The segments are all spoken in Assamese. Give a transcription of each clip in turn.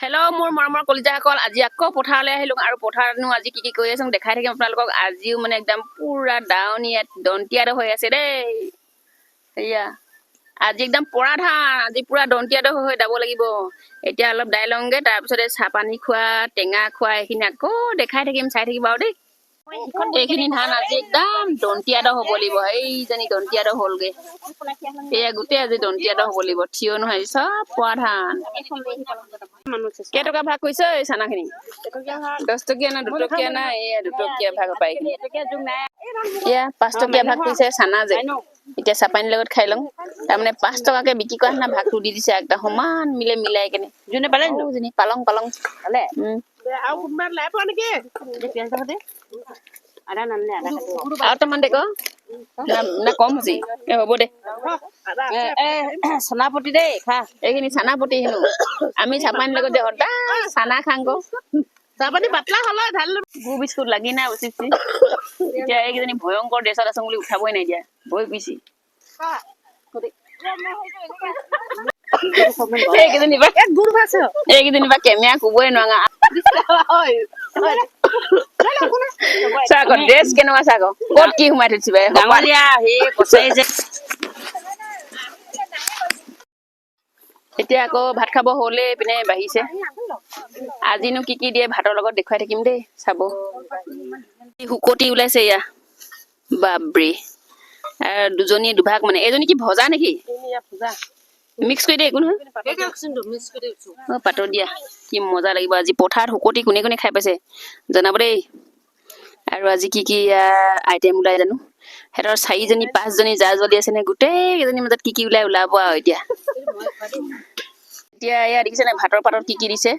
হেল্ল' মোৰ মৰমৰ কলিজাসকল, আজি আকৌ পথাৰলৈ আহিলোঁ আৰু পথাৰতনো আজি কি কৰি আছোঁ দেখাই থাকিম আপোনালোকক। আজিও মানে একদম পুৰা ডাৱনীয়া দন্তীয়াটো হৈ আছে দেই। এয়া আজি একদম পৰা ধান, আজি পুৰা দন্তীয়াটো হৈ যাব লাগিব। এতিয়া অলপ দাই লওঁগৈ, তাৰপিছতে চাহ পানী খোৱা, টেঙা খোৱা, এইখিনি আকৌ দেখাই থাকিম, চাই থাকিব আৰু দেই। এইখিনি ধান আজি একদম দন্তীয়াটো হ'ব লাগিব। এইজনী দন্তীয়াটো হ'লগৈ, এয়া গোটেই আজি দন্তীয়াটো হ'ব লাগিব। থিয় নহয়, চব পৰা ধান। কেইটকা ভাগ কৰিছে এই চানাখিনি? 10 টকীয়া না 2 টকীয়া না? এয়া 2 টকীয়া ভাগ পাই। এয়া 5 টকীয়া ভাগ কৰিছে চানা যে। এতিয়া চাপানীৰ লগত খাই লওঁ। তাৰমানে 5 টকাকে বিক্ৰী কৰা না ভাগটো দি দিছে একদম সমান মিলাই কেনে। যোনে পালে পালং আৰু তাৰমান দে না কম হৈছে হ'ব দে। চানাপতি দেই খা, এইখিনি চানাপতি হেনো। আমি চাপানীৰ লগত যে সদায় চানা খাং গো। চাপানী পাতলা হ'লে ঢালি গুৰ বিস্কুট লাগি নাই উচি এতিয়া এইকেইজনী ভয়ংকৰ ড্ৰেছত আছো বুলি উঠাবই নাই দিয়া, ভয় পিছি এইকেইজনী বা কেমেৰা কবই নোৱাৰা। চাহ ড্ৰেছ কেনেকুৱা চাহ ক'ত কি সোমাই থৈছে এতিয়া আকৌ ভাত খাব হ'লে পিনে বাঢ়িছে। আজিনো কি দিয়ে ভাতৰ লগত দেখুৱাই থাকিম দেই, চাব। শুকতি ওলাইছে এয়া, বাপৰে। দুজনী দুভাগ মানে, এইজনী কি ভজা নেকি? মিক্স কৰি দিয়ে একো নহয়। পাতত দিয়া কি মজা লাগিব। আজি পথাৰত শুকতি কোনে কোনে খাই পাইছে জনাব দেই। আৰু আজি কি আইটেম ওলাই জানো। সিহঁতৰ 4জনী 5জনী যা জ্বলি আছে নে, গোটেই কেইজনীৰ মাজত কি ওলাব আৰু এতিয়া। এতিয়া এয়া দেখিছে নাই ভাতৰ পাতত কি দিছে।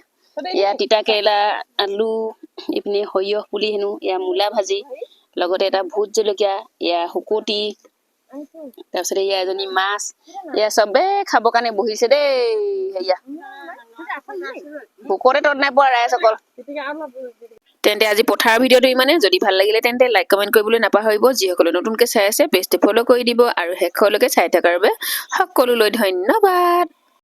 এয়া তিতা কেৰেলা, আলু, এইপিনে সৰিয়হ পুলি হেনো, এয়া মূলা ভাজি, লগতে এটা ভোট জলকীয়া, এয়া শুকতি, তাৰপিছতে এয়া এজনী মাছ। এয়া চবে খাবৰ কাৰণে বহিছে দেই। সেয়া ভোকতে তত নাই পোৱা ৰাইজ অকল। তেন্তে আজি পথাৰৰ ভিডিঅ'টো ইমানে। যদি ভাল লাগিলে তেন্তে লাইক কমেণ্ট কৰিবলৈ নাপাহৰিব। যিসকলে নতুনকৈ চাই আছে পেজটো ফ'ল' কৰি দিব আৰু শেষলৈকে চাই থকাৰ বাবে সকলোলৈ ধন্যবাদ।